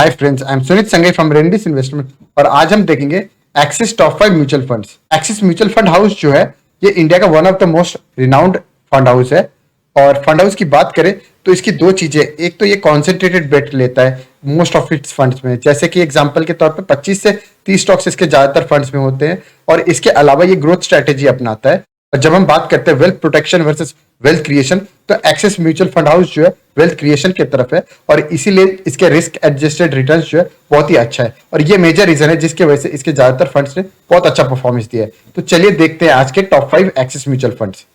Hi friends, I am Sunit संगे from रेंडिस investment और आज हम देखेंगे axis top 5 mutual funds. Axis mutual fund house जो है ये इंडिया का one of the most renowned fund house है। और फंड हाउस की बात करें तो इसकी दो चीजें, एक तो ये कॉन्सेंट्रेटेड बेट लेता है मोस्ट ऑफ इट्स फंड्स में, जैसे कि एग्जांपल के तौर पे 25 से 30 स्टॉक्स इसके ज्यादातर फंड्स में होते हैं। और इसके अलावा ये ग्रोथ स्ट्रेटेजी अपनाता है। और जब हम बात करते हैं wealth protection versus wealth creation, तो एक्सिस म्यूचुअल फंड हाउस जो है वेल्थ क्रिएशन की तरफ है और इसीलिए इसके रिस्क एडजस्टेड रिटर्न्स जो है बहुत ही अच्छा है। और ये मेजर रीजन है जिसकी वजह से इसके ज्यादातर फंड्स ने बहुत अच्छा परफॉर्मेंस दिया है। तो चलिए देखते हैं आज के टॉप 5 एक्सिस म्यूचुअल फंड्स।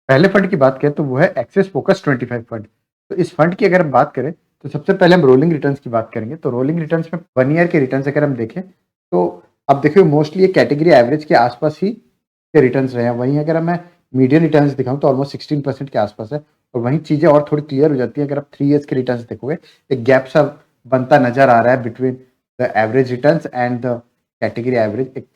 पहले फंड की बात करें तो वो है एक्सिस फोकस 25 फंड। तो इस फंड की अगर हम बात करें तो सबसे पहले हम रोलिंग रिटर्न्स की बात करेंगे। तो रोलिंग रिटर्न्स में 1 ईयर के रिटर्न्स अगर हम देखें तो अब देखिए मोस्टली ये कैटेगरी एवरेज के आसपास ही के रिटर्न्स रहे हैं। वहीं अगर मैं मीडियन रिटर्न्स दिखाऊं तो ऑलमोस्ट 16% के आसपास है। और वहीं चीजें और थोड़ी क्लियर हो जाती है अगर आप 3 ईयर्स के रिटर्न्स देखोगे, एक गैप सा बनता नजर आ रहा है between the average returns and the category average. एक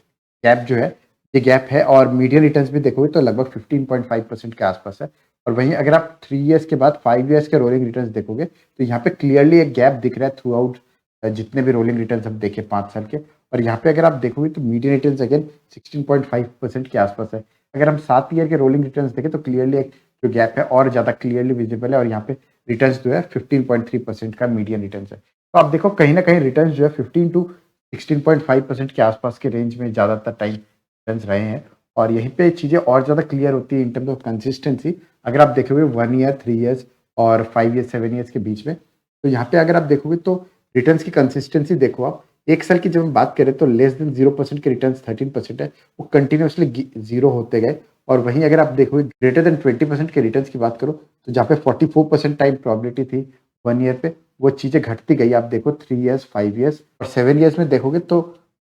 गैप जो है ये गैप है। और मीडियन रिटर्न्स भी देखोगे तो लगभग 15.5% के आसपास है। और वहीं अगर आप 3 ईयर्स के बाद 5 ईयर्स के रोलिंग रिटर्न्स देखोगे तो यहाँ पे क्लियरली एक गैप दिख रहा है थ्रू आउट जितने भी रोलिंग रिटर्न्स हम देखे 5 साल के। और यहाँ पे अगर आप देखोगे तो मीडियन रिटर्न्स अगेन 16.5% के आसपास है। अगर हम 7 ईयर के रोलिंग रिटर्न्स देखें तो क्लियरली एक जो गैप है और ज्यादा क्लियरली विजिबल है। और यहाँ पे रिटर्न्स जो है 15.3% का मीडियन रिटर्न्स है। तो आप देखो कहीं ना कहीं रिटर्न्स जो है 15 टू 16.5% के आसपास के रेंज में ज्यादातर टाइम रिटर्न्स रहे हैं। और यहीं पे चीजें और ज्यादा क्लियर होती है इन टर्म्स ऑफ कंसिस्टेंसी। अगर आप देखोगे 1 ईयर, 3 ईयर्स और 5 ईयर्स, 7 ईयर्स के बीच में, तो यहाँ पे अगर आप देखोगे तो रिटर्न्स की कंसिस्टेंसी देखो आप। एक साल की जब हम बात करें तो लेस देन 0% के रिटर्न्स 13% है, वो कंटिन्यूसली जीरो होते गए। और वहीं अगर आप देखोगे ग्रेटर देन 20% के रिटर्न्स की बात करो तो जहाँ पे 44% टाइम प्रोबेबिलिटी थी 1 ईयर पे, वो चीजें घटती गई। आप देखो 3 ईयर्स, 5 ईयर्स और 7 ईयर्स में देखोगे तो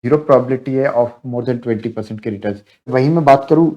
जीरो प्रोबेबिलिटी है ऑफ मोर देन 20% के रिटर्न्स। वहीं मैं बात करूँ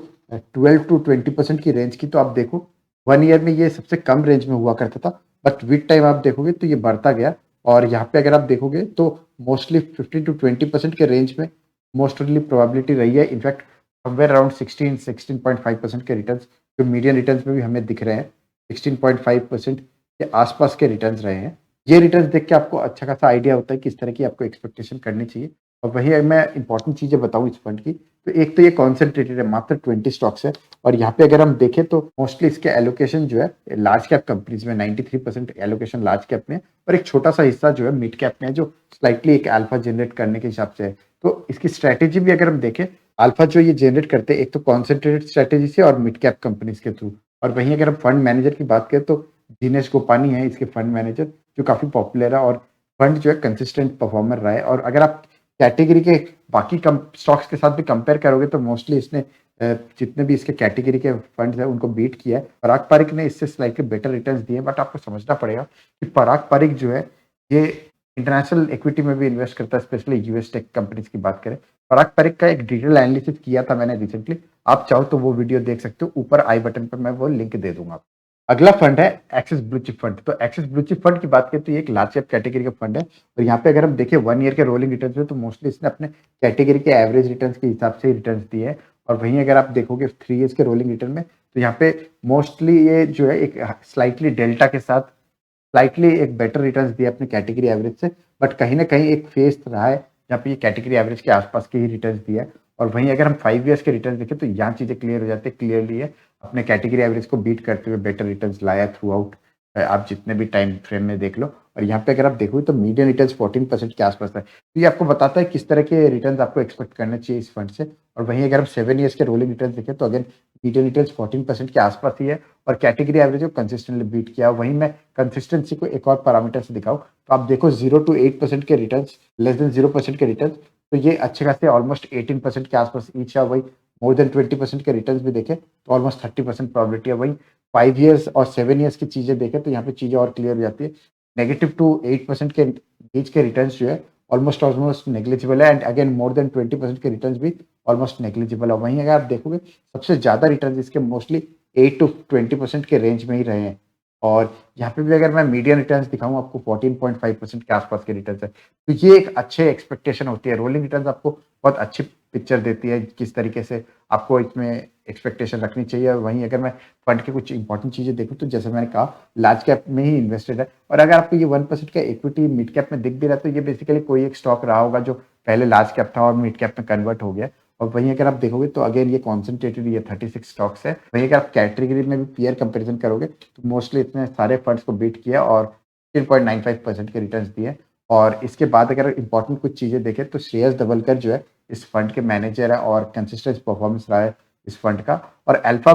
12 टू 20% की रेंज की, तो आप देखो 1 ईयर में ये सबसे कम रेंज में हुआ करता था, बट विद टाइम आप देखोगे तो ये बढ़ता गया। और यहाँ पे अगर आप देखोगे तो मोस्टली 15 टू 20% के रेंज में मोस्टली प्रोबेबिलिटी रही है। इनफैक्ट समवेयर अराउंड 16.5% के रिटर्न्स जो मीडियन रिटर्न्स में भी हमें दिख रहे हैं 16.5% के आसपास के रिटर्न्स रहे हैं। ये रिटर्न्स देख के आपको अच्छा खासा आइडिया होता है किस तरह की आपको एक्सपेक्टेशन करनी चाहिए। और वही मैं इंपॉर्टेंट चीजें बताऊं इस फंड की, तो एक तो ये कॉन्सेंट्रेटेड है, मात्र 20 स्टॉक्स है। और यहाँ पे अगर हम देखें तो मोस्टली इसके एलोकेशन जो है लार्ज कैप कंपनीज में 93% एलोकेशन लार्ज कैप में, और एक छोटा सा हिस्सा जो है मिड कैप में है जो स्लाइटली एक अल्फा जनरेट करने के हिसाब से है। तो इसकी स्ट्रेटेजी भी अगर हम देखें, अल्फा जो ये जनरेट करते हैं एक तो कॉन्सेंट्रेटेड स्ट्रेटेजी से और मिड कैप कंपनीज के थ्रू। और वहीं अगर हम फंड मैनेजर की बात करें तो दिनेश गोपानी है इसके फंड मैनेजर, जो काफी पॉपुलर है और फंड जो है कंसिस्टेंट परफॉर्मर रहा है। और अगर आप कैटेगरी के बाकी स्टॉक्स के साथ भी कंपेयर करोगे तो मोस्टली इसने जितने भी इसके कैटेगरी के फंड्स है उनको बीट किया है। पराग पारिक ने इससे स्लाइटली बेटर रिटर्न्स दिए, बट आपको समझना पड़ेगा कि पराग पारिक जो है ये इंटरनेशनल इक्विटी में भी इन्वेस्ट करता है, स्पेशली यूएस टेक कंपनीज की बात करें। पराग पारिक का एक डिटेल एनालिसिस किया था मैंने रिसेंटली, आप चाहो तो वो वीडियो देख सकते हो, ऊपर आई बटन पर मैं वो लिंक दे दूंगा। अगला फंड है एक्सिस ब्लू चिप फंड। तो एक्सिस ब्लू चिप फंड की बात करें तो ये एक लार्ज कैप कैटेगरी का फंड है। और यहाँ पे अगर हम देखें 1 ईयर के रोलिंग रिटर्न्स में तो मोस्टली इसने अपने कैटेगरी के एवरेज रिटर्न्स के हिसाब से रिटर्न्स दिए हैं। और वहीं अगर आप देखोगे 3 ईयर्स के रोलिंग रिटर्न में तो यहाँ पे मोस्टली ये जो है एक स्लाइटली डेल्टा के साथ स्लाइटली एक बेटर रिटर्न्स दिए अपने कैटेगरी एवरेज से। बट कहीं ना कहीं एक फेज रहा है जहाँ पे ये कैटेगरी एवरेज के आसपास के ही रिटर्न्स दिया है। और वहीं अगर हम 5 ईयर्स के रिटर्न देखें तो यहाँ चीजें क्लियर हो जाती है, क्लियरली है अपने कैटेगरी एवरेज को बीट करते हुए बेटर रिटर्न्स लाया थ्रू आउट, आप जितने भी टाइम फ्रेम में देख लो। और यहाँ पे अगर आप देखोगे तो मीडियन रिटर्न्स 14% के आसपास है। तो ये आपको बताता है किस तरह के रिटर्न्स आपको एक्सपेक्ट करने चाहिए इस फंड से। और वहीं अगर हम 7 ईयर्स के रोलिंग रिटर्न्स देखें तो अगेन मीडियन रिटर्न्स 14% के आसपास ही है और कैटेगरी एवरेज को कंसिस्टेंटली बीट किया। वहीं मैं कंसिस्टेंसी को एक और पैरामीटर से दिखाऊं तो आप देखो 0 टू 8% के रिटर्न्स, लेस देन 0% के रिटर्न्स, तो ये अच्छे खासे ऑलमोस्ट 18% के आसपास ईच है। वही मोर देन 20% के रिटर्न्स भी देखें तो ऑलमोस्ट 30% प्रोबेबिलिटी है। वही 5 ईयर्स और 7 ईयर्स की चीजें देखें तो यहाँ पे चीजें और क्लियर हो जाती है। नेगेटिव टू 8% के बीच के रिटर्न्स जो है ऑलमोस्ट ऑलमोस्ट नेग्लिजिबल है। एंड अगेन मोर देन 20% के रिटर्न्स भी ऑलमोस्ट नेग्लिजिबल है। वहीं अगर आप देखोगे सबसे ज्यादा रिटर्न इसके मोस्टली 8 टू 20% के रेंज में ही रहे हैं। और यहाँ पे भी अगर मैं मीडियन रिटर्न्स दिखाऊँ आपको 14.5% के आसपास के रिटर्न्स है। तो ये एक अच्छे एक्सपेक्टेशन होती है। रोलिंग रिटर्न्स आपको बहुत अच्छी पिक्चर देती है, किस तरीके से आपको इसमें एक्सपेक्टेशन रखनी चाहिए। और वहीं अगर मैं फंड के कुछ इंपॉर्टेंट चीज़ें देखूँ तो जैसे मैंने कहा लार्ज कैप में ही इन्वेस्टेड है और अगर आपको ये 1% का इक्विटी मिड कैप में दिख भी रहा है तो ये बेसिकली कोई एक स्टॉक रहा होगा जो पहले लार्ज कैप था और मिड कैप में कन्वर्ट हो गया। और वहीं अगर आप देखोगे तो अगेन ये कॉन्सेंट्रेटेड ये 36 स्टॉक्स है। वहीं अगर आप कैटेगरी में भी पीयर कंपैरिजन करोगे तो मोस्टली इतने सारे फंड्स को बीट किया और 15.95% के रिटर्न्स दिए। और इसके बाद अगर इंपॉर्टेंट कुछ चीज़ें देखें तो श्रेयस दबलकर जो है इस फंड के मैनेजर है और कंसिस्टेंट परफॉर्मेंस रहा है इस फंड का। और अल्फा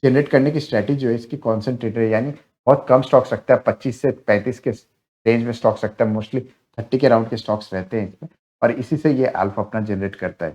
जनरेट करने की स्ट्रैटेजी जो है इसकी कॉन्सेंट्रेटेड है, यानी बहुत कम स्टॉक्स रखता है, 25 से 35 के रेंज में स्टॉक्स रखता है, मोस्टली 30 के राउंड के स्टॉक्स रहते हैं इसमें और इसी से ये अल्फा अपना जनरेट करता है।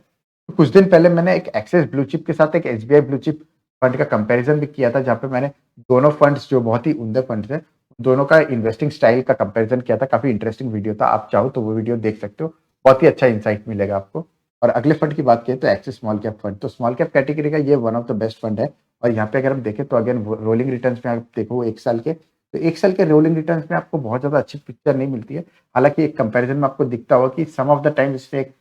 तो कुछ दिन पहले मैंने एक एक्सिस ब्लू चिप के साथ एक एसबीआई ब्लू चिप फंड का कंपैरिजन भी किया था, जहाँ पे मैंने दोनों फंड्स जो बहुत ही उम्दा फंड्स हैं, दोनों का इन्वेस्टिंग स्टाइल का कंपैरिजन किया था। काफ़ी इंटरेस्टिंग वीडियो था, आप चाहो तो वो वीडियो देख सकते हो, बहुत ही अच्छा इंसाइट मिलेगा आपको। और अगले फंड की बात करें तो एक्सिस स्मॉल कैप फंड, तो स्मॉल कैप कैटेगरी का ये one of the best fund है। और यहाँ पे अगर हम देखें तो अगेन रोलिंग रिटर्न्स में आप देखो 1 साल के, तो 1 साल के रोलिंग रिटर्न्स में आपको बहुत ज़्यादा अच्छी पिक्चर नहीं मिलती है। हालाँकि एक कंपैरिजन में आपको दिखता होगा कि सम ऑफ द टाइम इसने एक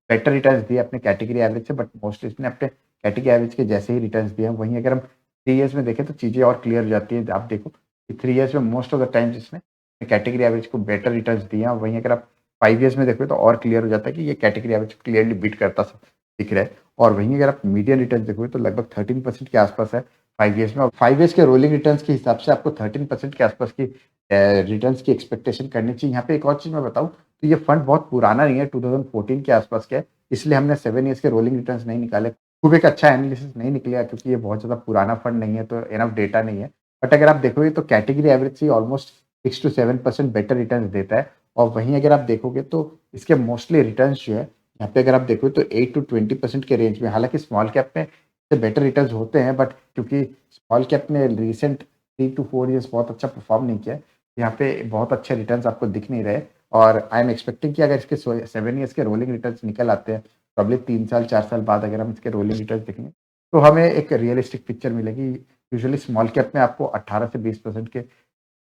बेटर रिटर्न्स दिए अपने कैटेगरी एवरेज से, बट मोस्टली इसने अपने कैटेगरी एवरेज के जैसे ही रिटर्न्स दिए हैं। वहीं अगर हम 3 इयर्स में देखें तो चीज़ें और क्लियर हो जाती है। आप देखो कि 3 इयर्स में मोस्ट ऑफ द टाइम्स इसने कैटेगरी एवरेज को बेटर रिटर्न्स दिए हैं। वहीं अगर आप 5 इयर्स में देखोगे तो और क्लियर हो जाता है कि ये कैटेगरी एवरेज को क्लियरली बीट करता सा दिख रहा है। और वहीं अगर आप मीडियन रिटर्न्स देखोगे तो लगभग 13% के आसपास है 5 इयर्स में, और 5 इयर्स के रोलिंग रिटर्न्स के हिसाब से आपको 13% के आसपास की रिटर्न्स की एक्सपेक्टेशन करनी चाहिए। यहाँ पे एक और चीज़ मैं बताऊँ तो ये फंड बहुत पुराना नहीं है, 2014 के आसपास का है, इसलिए हमने 7 इयर्स के रोलिंग रिटर्न्स नहीं निकाले। खूब एक अच्छा एनालिसिस नहीं निकला क्योंकि ये बहुत ज़्यादा पुराना फंड नहीं है, तो इनफ डेटा नहीं है। बट अगर आप देखोगे तो कैटेगरी एवरेज से ऑलमोस्ट 6 टू 7% बेटर रिटर्न्स देता है। और वहीं अगर आप देखोगे तो इसके मोस्टली रिटर्न्स जो है, यहाँ पे अगर आप देखोगे तो 8 टू 20% के रेंज में, हालाँकि स्मॉल कैप में इससे बेटर रिटर्न्स होते हैं, बट क्योंकि स्मॉल कैप ने रिसेंट 3 टू 4 इयर्स बहुत अच्छा परफॉर्म नहीं किया है, यहाँ पे बहुत अच्छे रिटर्न्स आपको दिख नहीं रहे। और आई एम एक्सपेक्टिंग कि अगर इसके 7 इयर्स के रोलिंग रिटर्न्स निकल आते हैं, प्रॉब्ली 3 साल 4 साल बाद अगर हम इसके रोलिंग रिटर्न्स देखेंगे, तो हमें एक रियलिस्टिक पिक्चर मिलेगी। यूजुअली स्मॉल कैप में आपको 18 से 20% के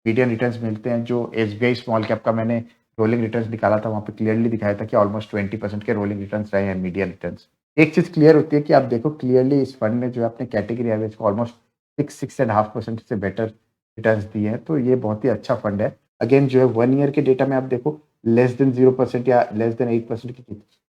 मीडियन रिटर्न्स मिलते हैं। जो एसबीआई स्मॉल कैप का मैंने रोलिंग रिटर्न्स निकाला था, वहाँ पे क्लियरली दिखाया था कि ऑलमोस्ट 20% के रोलिंग रिटर्न्स रहे हैं मीडियन रिटर्न्स। एक चीज़ क्लियर होती है कि आप देखो क्लियरली इस फंड ने जो है अपने कैटेगरी एवरेज को ऑलमोस्ट 6-6.5% से बेटर रिटर्न्स दिए हैं, तो ये बहुत ही अच्छा फंड है। अगेन जो है 1 ईयर के डेटा में आप देखो लेस देन 0% या लेस देन 8% की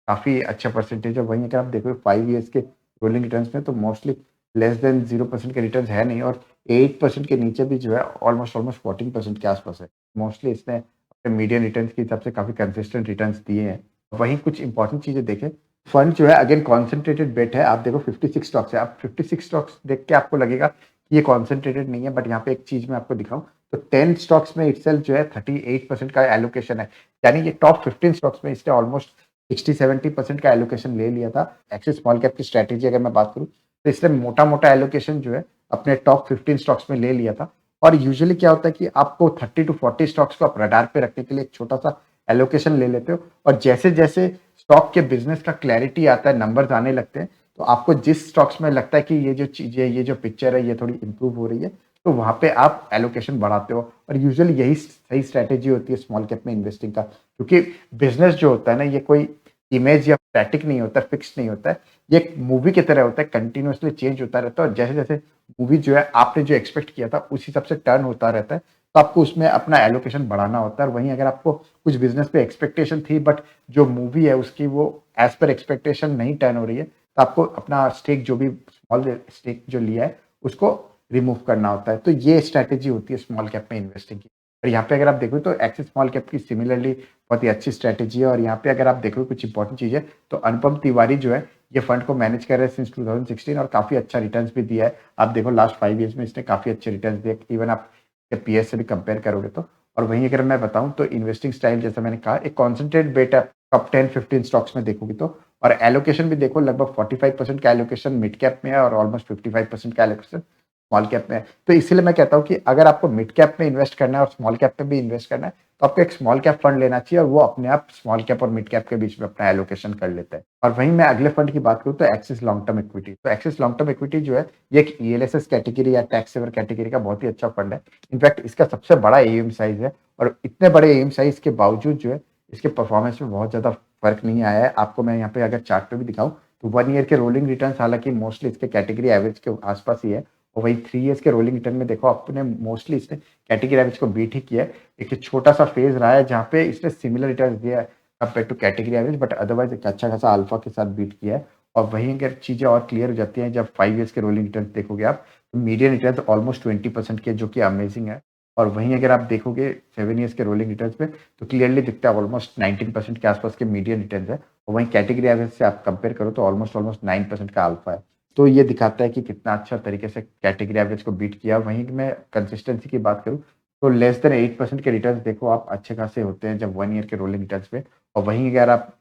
काफ़ी अच्छा परसेंटेज है। वहीं अगर आप देखो 5 ईयर्स के रोलिंग रिटर्न्स में तो मोस्टली लेस देन 0% के रिटर्न्स है नहीं, और 8% के नीचे भी जो है ऑलमोस्ट ऑलमोस्ट 14% के आसपास है। मोस्टली इसने अपने मीडियन रिटर्न्स के हिसाब से काफ़ी कंसिस्टेंट रिटर्न्स दिए हैं। वहीं कुछ इंपॉर्टेंट चीज़ें देखें, फंड जो है अगेन कॉन्सेंट्रेटेड बेट है। आप देखो 56 स्टॉक्स है, अब 56 स्टॉक्स देख के आपको लगेगा कि ये कॉन्सेंट्रेटेड नहीं है, बट यहाँ पे एक चीज़ मैं आपको दिखाऊँ तो 10 स्टॉक्स में इटसेल्फ जो है 38% का एलोकेशन है, यानी ये टॉप 15 स्टॉक्स में इसने ऑलमोस्ट 60-70% का एलोकेशन ले लिया था। एक्सिस स्मॉल कैप की स्ट्रैटेजी अगर मैं बात करूँ तो इसने मोटा-मोटा एलोकेशन जो है अपने टॉप 15 स्टॉक्स में ले लिया था। और यूजुअली क्या होता है कि आपको 30 टू 40 स्टॉक्स को आप रडार पे रखने के लिए एक छोटा-सा एलोकेशन ले लेते हो, और जैसे-जैसे स्टॉक के बिज़नेस का क्लैरिटी आता है, नंबर्स आने लगते हैं, तो आपको जिस स्टॉक्स में लगता है कि ये जो चीज़ें, ये जो पिक्चर है, ये थोड़ी इम्प्रूव हो रही है, तो वहाँ पे आप एलोकेशन बढ़ाते हो। और यूजुअली यही सही स्ट्रैटेजी होती है स्मॉल कैप में इन्वेस्टिंग का, क्योंकि बिज़नेस जो होता है ना, ये कोई इमेज या स्टैटिक नहीं होता, फिक्स्ड नहीं होता है। ये एक मूवी की तरह होता है, कंटीन्यूअसली चेंज होता रहता है, और जैसे-जैसे मूवी जो है आपने जो एक्सपेक्ट किया था उस हिसाब से टर्न होता रहता है, तो आपको उसमें अपना एलोकेशन बढ़ाना होता है। और वहीं अगर आपको कुछ बिज़नेस पे एक्सपेक्टेशन थी, बट जो मूवी है उसकी वो एज़ पर एक्सपेक्टेशन नहीं टर्न हो रही है, तो आपको अपना स्टेक जो भी स्मॉल स्टेक जो लिया है उसको रिमूव करना होता है। तो ये स्ट्रैटेजी होती है स्मॉल कैप में इन्वेस्टिंग की। और यहाँ पे अगर आप देखो तो एक्सिस स्मॉल कैप की सिमिलरली बहुत ही अच्छी स्ट्रैटेजी है। और यहाँ पे अगर आप देखो कुछ इंपॉर्टेंट चीज़ है, तो अनुपम तिवारी जो है ये फंड को मैनेज कर रहे हैं सिंस 2016, और काफ़ी अच्छा रिटर्न्स भी दिया है। आप देखो लास्ट 5 ईयर्स में इसने काफ़ी अच्छे रिटर्न्स दिए, इवन आप पीएस से भी कंपेयर करोगे तो। और वहीं अगर मैं बताऊँ तो इन्वेस्टिंग स्टाइल जैसा मैंने कहा, एक कॉन्सेंट्रेट बेट है टॉप 10-15 स्टॉक्स में देखोगे तो। और एलोकेशन भी देखो लगभग 45% का एलोकेशन मिड कैप में है और ऑलमोस्ट 55% का एलोकेशन स्मॉल कैप में है। तो इसीलिए मैं कहता हूँ कि अगर आपको मिड कैप में इन्वेस्ट करना है और स्मॉल कैप में भी इन्वेस्ट करना है, तो आपको एक स्मॉल कैप फंड लेना चाहिए और वो अपने आप स्मॉल कैप और मिड कैप के बीच में अपना एलोकेशन कर लेता है। और वहीं मैं अगले फंड की बात करूँ तो एक्सिस लॉन्ग टर्म इक्विटी। तो एक्सिस लॉन्ग टर्म इक्विटी जो है, ये एक ईएलएसएस कैटेगरी या टैक्स सेवर कैटेगरी का बहुत ही अच्छा फंड है। इनफैक्ट इसका सबसे बड़ा एएम साइज है और इतने बड़े एएम साइज के बावजूद जो है इसके परफॉर्मेंस में बहुत ज़्यादा फर्क नहीं आया है। आपको मैं यहाँ पे अगर चार्ट पे भी दिखाऊँ तो 1 ईयर के रोलिंग रिटर्न्स हालाँकि मोस्टली इसके कैटेगरी एवरेज के आस-पास ही है और वही 3 ईयर्स के रोलिंग रिटर्न में देखो आपने मोस्टली इसने कैटेगरी एवरेज को बीट ही किया है। एक छोटा-सा फेज़ रहा है जहाँ पे इसने सिमिलर रिटर्न्स दिया है compare to category average, but otherwise एक अच्छा खासा अल्फा के साथ बीट किया है। और वहीं अगर चीज़ें और क्लियर हो जाती हैं जब 5 ईयर्स के रोलिंग रिटर्न्स देखोगे आप, तो मीडियन रिटर्न्स ऑलमोस्ट 20% के, जो कि अमेजिंग है। और वहीं अगर आप देखोगे 7 ईयर्स के रोलिंग रिटर्न्स में तो क्लियरली दिखता है ऑलमोस्ट 19% के आसपास के मीडियन रिटर्न्स है और वहीं कैटेगरी एवरेज से आप कंपेयर करो तो ऑलमोस्ट 9% का अल्फा है। तो ये दिखाता है कि कितना अच्छा तरीके से कैटेगरी एवरेज को बीट किया। वहीं मैं कंसिस्टेंसी की बात करूँ तो लेस देन 8% के रिटर्न्स देखो आप अच्छे खासे होते हैं जब 1 ईयर के रोलिंग रिटर्न्स पे। और वहीं अगर आप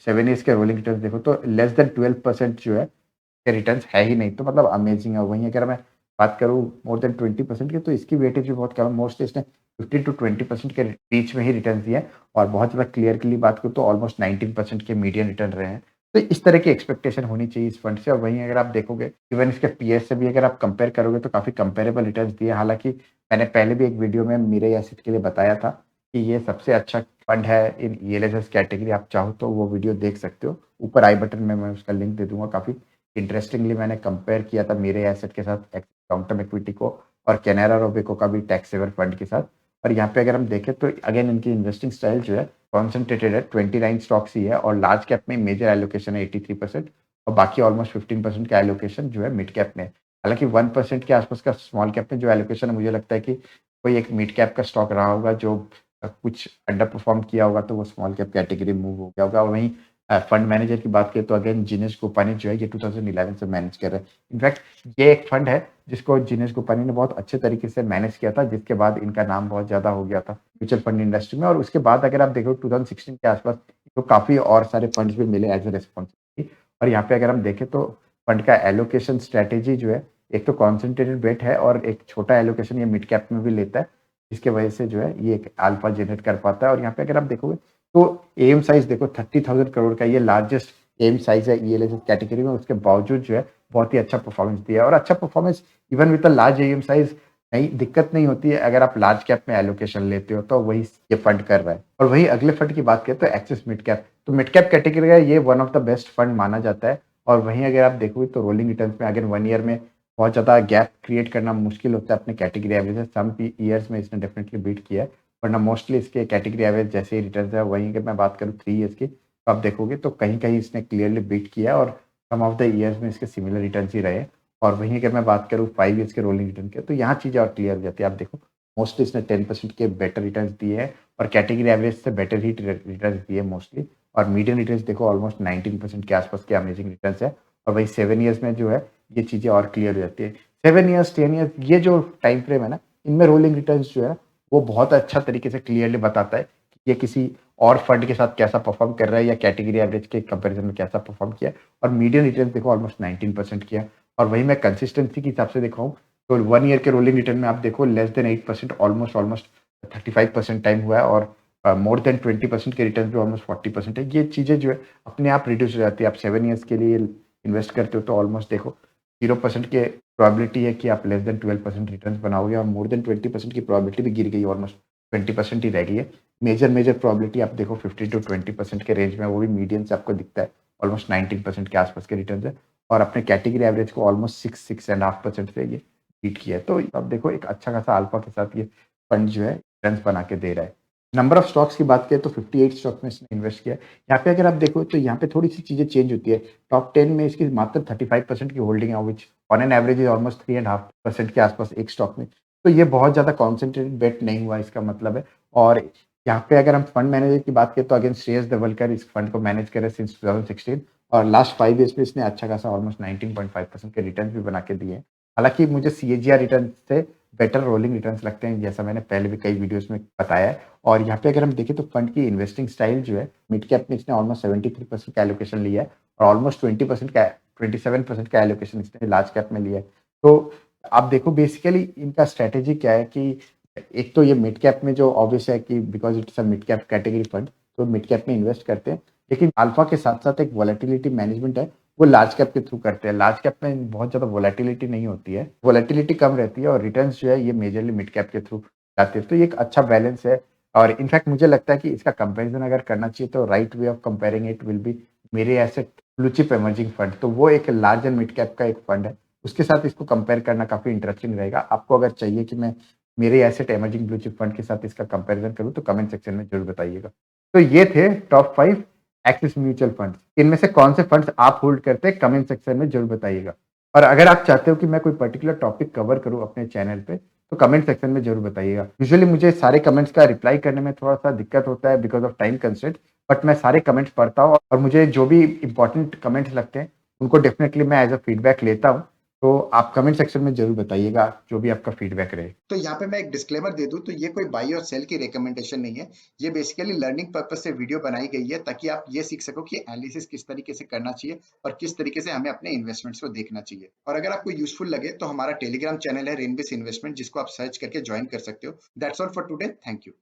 7 ईयर्स के रोलिंग रिटर्न्स देखो तो लेस देन 12% जो है के रिटर्न्स है ही नहीं, तो मतलब अमेजिंग है। वहीं अगर मैं बात करूँ मोर देन 20% की, तो इसकी वेटेज भी बहुत कम है। मोस्टली इसने 15 टू 20% के बीच में ही रिटर्न्स दिए हैं और बहुत ज़्यादा क्लियरली बात करूँ तो ऑलमोस्ट 19% के मीडियन रिटर्न रहे हैं। तो इस तरह की एक्सपेक्टेशन होनी चाहिए इस फंड से। और वहीं अगर आप देखोगे इवन इसके पीएस से भी अगर आप कंपेयर करोगे तो काफ़ी कंपेरेबल रिटर्न्स दिए। हालाँकि मैंने पहले भी एक वीडियो में मिरर एसेट के लिए बताया था कि ये सबसे अच्छा फंड है इन ईएलएसएस कैटेगरी। आप चाहो तो वो वीडियो देख सकते हो। ऊपर आई बटन में मैं उसका लिंक दे दूँगा। काफ़ी इंटरेस्टिंगली मैंने कंपेयर किया था मेरे एसेट के साथ लॉन्ग टर्म इक्विटी को और कैनारा रोबेको का भी टैक्स सेवर फंड के साथ। और यहाँ पे अगर हम देखें तो अगेन इनकी इन्वेस्टिंग स्टाइल जो है कॉन्सेंट्रेटेड है, 29 स्टॉक्स ही है और लार्ज कैप में मेजर एलोकेशन है 83% और बाकी ऑलमोस्ट 15% का एलोकेशन जो है मिड कैप में है। हालाँकि 1% के आसपास का स्मॉल कैप में जो एलोकेशन है, मुझे लगता है कि कोई एक मिड कैप का स्टॉक रहा होगा जो कुछ अंडर परफॉर्म किया होगा तो वो स्मॉल कैप कैटेगरी मूव हो गया होगा। और वहीं फंड मैनेजर की बात करें तो अगेन जिनेश गोपानी जो है ये 2011 से मैनेज कर रहे हैं। इनफैक्ट ये एक फंड है जिसको जिनेश गोपानी ने बहुत अच्छे तरीके से मैनेज किया था, जिसके बाद इनका नाम बहुत ज़्यादा हो गया था म्यूचुअल फंड इंडस्ट्री में। और उसके बाद अगर आप देखो 2016 के आसपास तो काफ़ी और सारे फंड्स भी मिले एज़ अ रिस्पॉन्सिबिलिटी। और यहाँ पे अगर हम देखें तो फंड का एलोकेशन स्ट्रैटेजी जो है, एक तो कॉन्सन्ट्रेटेड बेट है और एक छोटा एलोकेशन ये मिड कैप में भी लेता है, जिसकी वजह से जो है ये एक अल्फा जनरेट कर पाता है। और यहाँ पे अगर आप देखोगे तो एम साइज़ देखो 30,000 करोड़ का ये लार्जेस्ट एम साइज़ है ईएलएस कैटेगरी में। उसके बावजूद जो है बहुत ही अच्छा परफॉर्मेंस दिया है और अच्छा performance even with a large M size नहीं, दिक्कत नहीं होती है अगर आप लार्ज कैप में एलोकेशन लेते हो, तो वही ये फंड कर रहा है। और वही अगले फंड की बात करें तो एक्सिस मिड कैप, तो मिड कैप कैटेगरी का ये one of the best fund माना जाता है। और वहीं अगर आप देखोगे तो रोलिंग रिटर्न्स में अगर 1 ईयर में बहुत ज़्यादा गैप क्रिएट करना मुश्किल होता है अपने कैटेगरी एवरेज से। सम ईयर्स में इसने डेफिनेटली बीट किया है, वरना मोस्टली इसके कैटेगरी एवरेज जैसे ही रिटर्न्स है। वहीं अगर मैं बात करूँ 3 ईयर्स की, तो आप देखोगे तो कहीं-कहीं इसने क्लियरली बीट किया है और सम ऑफ द ईयर्स में इसके सिमिलर रिटर्न्स ही रहे हैं। और वहीं अगर मैं बात करूँ 5 ईयर्स के रोलिंग रिटर्न के, तो यहाँ चीज़ें और क्लियर हो जाती है। आप देखो मोस्टली इसने 10% के बेटर रिटर्न्स दिए हैं और कैटेगरी एवरेज से बेटर ही रिटर्न्स दिए हैं मोस्टली। और मीडियन रिटर्न्स देखो ऑलमोस्ट 19% के आसपास के अमेजिंग रिटर्न्स है। और वही 7 ईयर्स में जो है ये चीज़ें और क्लियर हो जाती है। 7 ईयर्स, 10 ईयर्स ये जो टाइम फ्रेम है ना, इनमें रोलिंग रिटर्न्स जो है वो बहुत अच्छा तरीके से क्लियरली बताता है कि ये किसी और फंड के साथ कैसा परफॉर्म कर रहा है या कैटेगरी एवरेज के कंपैरिजन में कैसा परफॉर्म किया है। और मीडियन रिटर्न्स देखो ऑलमोस्ट 19% किया। और वही मैं कंसिस्टेंसी के हिसाब से दिखाऊँ तो 1 ईयर के रोलिंग रिटर्न में आप देखो लेस देन 8% ऑलमोस्ट 35% टाइम हुआ है और मोर देन 20% के रिटर्न भी ऑलमोस्ट 40% है। ये चीज़ें जो है अपने आप रिड्यूस हो जाती है। आप 7 ईयर्स के लिए इन्वेस्ट करते हो तो ऑलमोस्ट देखो 0% के प्रोबेबिलिटी है कि आप लेस देन 12% रिटर्न्स बनाओगे और मोर देन 20% की प्रोबेबिलिटी भी गिर गई, ऑलमोस्ट 20% ही रह गई है। मेजर प्रोबेबिलिटी आप देखो 15 टू 20% के रेंज में, वो भी मीडियन से आपको दिखता है ऑलमोस्ट 19% के आसपास के रिटर्न्स है। और अपने कैटेगरी एवरेज को ऑलमोस्ट 6.5% से ये बीट किया है। तो अब देखो एक अच्छा खासा अल्फा के साथ ये फंड जो है रिटर्न्स बना के दे रहा है। नंबर ऑफ स्टॉक्स की बात करें तो 58 स्टॉक्स में इसने इन्वेस्ट किया है। यहाँ पे अगर आप देखो तो यहाँ पे थोड़ी-सी चीज़ें चेंज होती है। टॉप 10 में इसकी मात्र 35% की होल्डिंग है, which on an average is almost 3.5% के आसपास एक स्टॉक में। तो ये बहुत ज़्यादा कॉन्सन्ट्रेटेड बेट नहीं हुआ इसका मतलब है। और यहाँ पे अगर हम फंड मैनेजर की बात करें तो अगेन श्रेयस धवलकर इस फंड को मैनेज कर रहे हैं सिंस 2016 और लास्ट 5 ईयर्स में इसने अच्छा खासा ऑलमोस्ट 19.5% के रिटर्न्स भी बना के दिए हैं। हालाँकि मुझे सीएजीआर रिटर्न से बेटर रोलिंग रिटर्न्स लगते हैं, जैसा मैंने पहले भी कई वीडियोज़ में बताया है। और यहाँ पे अगर हम देखें तो फंड की इन्वेस्टिंग स्टाइल जो है, मिड कैप में इसने ऑलमोस्ट 73% का एलोकेशन लिया है और ऑलमोस्ट 27% का एलोकेशन इसने लार्ज कैप में लिया है। तो आप देखो बेसिकली इनका स्ट्रैटेजी क्या है कि एक तो ये मिड कैप में जो ऑब्वियस है कि because it's a mid cap category fund, तो मिड कैप में इन्वेस्ट करते हैं। लेकिन अल्फा के साथ-साथ एक वोलेटिलिटी मैनेजमेंट है, वो लार्ज कैप के थ्रू करते हैं। लार्ज कैप में बहुत ज़्यादा वोलेटिलिटी नहीं होती है, वोलेटिलिटी कम रहती है और रिटर्न्स जो है ये मेजरली मिड कैप के थ्रू जाते हैं। तो ये एक अच्छा बैलेंस है और इनफैक्ट मुझे लगता है कि इसका कंपैरिज़न अगर करना चाहिए तो right way of comparing it will be मेरे asset blue chip emerging fund. तो वो एक लार्ज एंड मिड कैप का एक फंड है। उसके साथ इसको कंपेयर करना काफ़ी इंटरेस्टिंग रहेगा। आपको अगर चाहिए कि मैं मेरे asset emerging blue chip fund के साथ इसका कंपैरिज़न करूँ तो कमेंट सेक्शन में ज़रूर बताइएगा। तो ये थे टॉप 5 एक्सिस म्यूचुअल फंड्स। इनमें से कौन से फंड्स आप होल्ड करते हैं कमेंट सेक्शन में ज़रूर बताइएगा। और अगर आप चाहते हो कि मैं कोई पर्टिकुलर टॉपिक कवर करूँ अपने चैनल पे तो कमेंट सेक्शन में ज़रूर बताइएगा। यूजुअली मुझे सारे कमेंट्स का रिप्लाई करने में थोड़ा-सा दिक्कत होता है because of time constraint, but मैं सारे कमेंट्स पढ़ता हूँ और मुझे जो भी इम्पोर्टेंट कमेंट्स लगते हैं उनको डेफिनिटली मैं एज़ अ फीडबैक लेता हूँ। तो आप कमेंट सेक्शन में ज़रूर बताइएगा जो भी आपका फीडबैक रहे। तो यहाँ पे मैं एक डिस्क्लेमर दे दूं, तो ये कोई बाई और सेल की रिकमेंडेशन नहीं है। ये बेसिकली लर्निंग पर्पज से वीडियो बनाई गई है ताकि आप ये सीख सको कि एनालिसिस किस तरीके से करना चाहिए और किस तरीके से हमें अपने इन्वेस्टमेंट्स को देखना चाहिए। और अगर आपको यूजफुल लगे तो हमारा टेलीग्राम चैनल है रेनबिस इन्वेस्टमेंट, जिसको आप सर्च करके ज्वाइन कर सकते हो। That's all for today. Thank you.